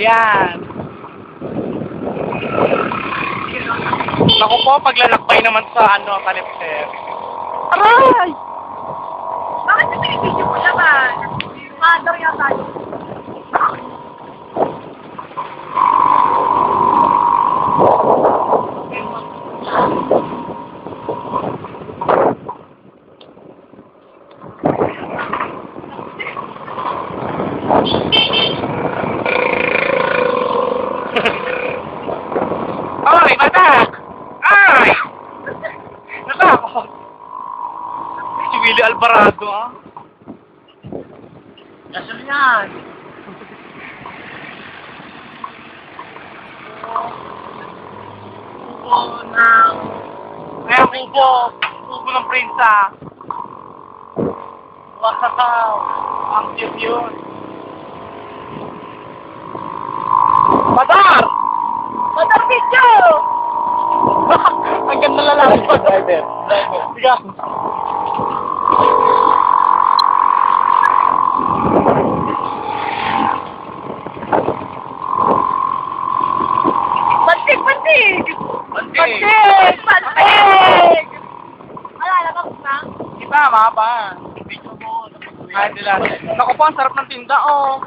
Ayan. Naku po, paglalakbay naman sa talipser. Aray! Bakit na pinipidyo mo naman? Mother yata yun. Ay, batak! Ay! Natakot! Si Willie Alvarado, ah. Nasaan yan? Kuko ng... Kaya kubo ng prinsa. Wow! Ang cute yun. Badar! Mother video! Ang ganda lalaki pa, driver. Siga. Bantig! Bantig! Bantig! Bantig! Bantig! Alala ka na? Iba, mahaba. Video mo. Ay, nila. Naku po, ang sarap ng tinda, oh.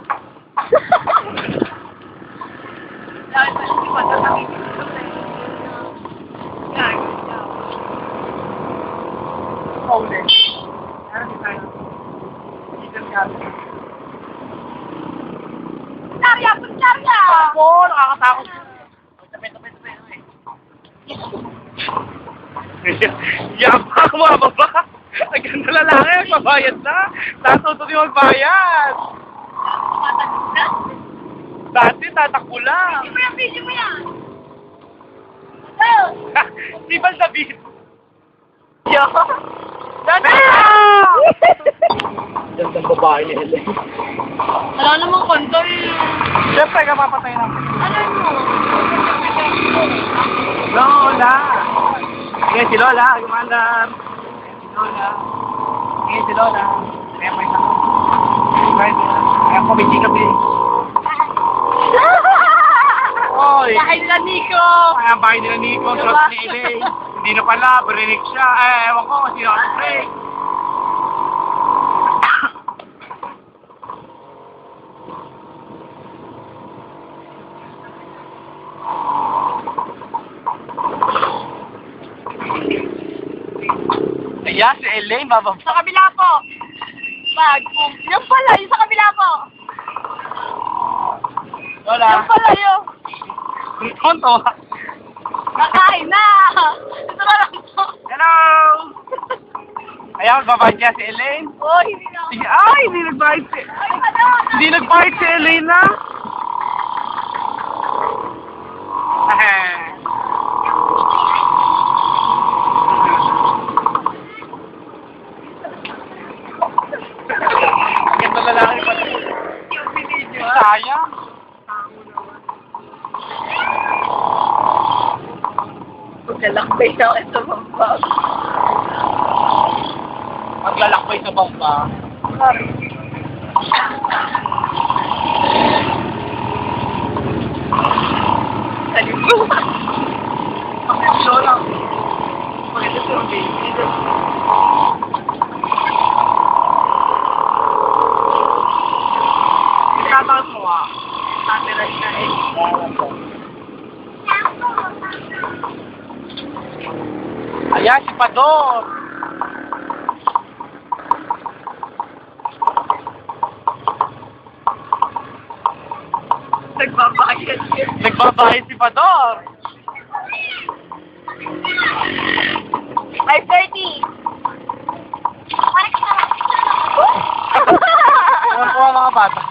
Dahil sa hindi pa nakakikita ko na yan. Pauli. Meron din tayo. Isang gabi. Puntarya! Puntarya! Ako, nakakatakot. Tapay, tapay, tapay. Yapak mo, baba. Ang ganda lalaki, mabayad na. Tatuto yung magbayad. Matagod na. Dati, tatakbo lang. Video mo yan! Video mo yan! Oh! Di ba sabihin? Yo! Dati! Ganda ng babae ni Helen. Wala namang kanto eh. Siyempre, kapapatay na. Ano mo? Lola! Sige, si Lola, gumandar. Si Lola. Sige, si Lola. Kaya may isa ko. Kaya ko, may chika din. Oy! Bahay nila Nico! Kaya ang bahay nila Nico, shot ni Elaine. Hindi na pala, berinig siya. Ewan ko, sino ako break. Ayan, si Elaine, bababa. Sa kabila po! Yung pala, yung sa kabila po! Lola. Yung pala yun! Konto. Nakain na! Ito na lang po! Hello! Ayan, magbabayad niya si Elaine. Oh, hindi na. Sige, ay, hindi nagbayad si... Ay, ano? Hindi nagbayad si Elaine na. Ganda lalaki pa rin. Yung video. Sayang. Maglalakbay na ako sa bambag. Maglalakbay sa bangka. Kalimutan. Ako yung Lola. Maganda sa baby. Ikatakas mo ah. Tamiras na eh. Ayan, si Pador. Nagbabayad yun. Nagbabayad si Pador. 5:30. Parang Ano po ang mga bata?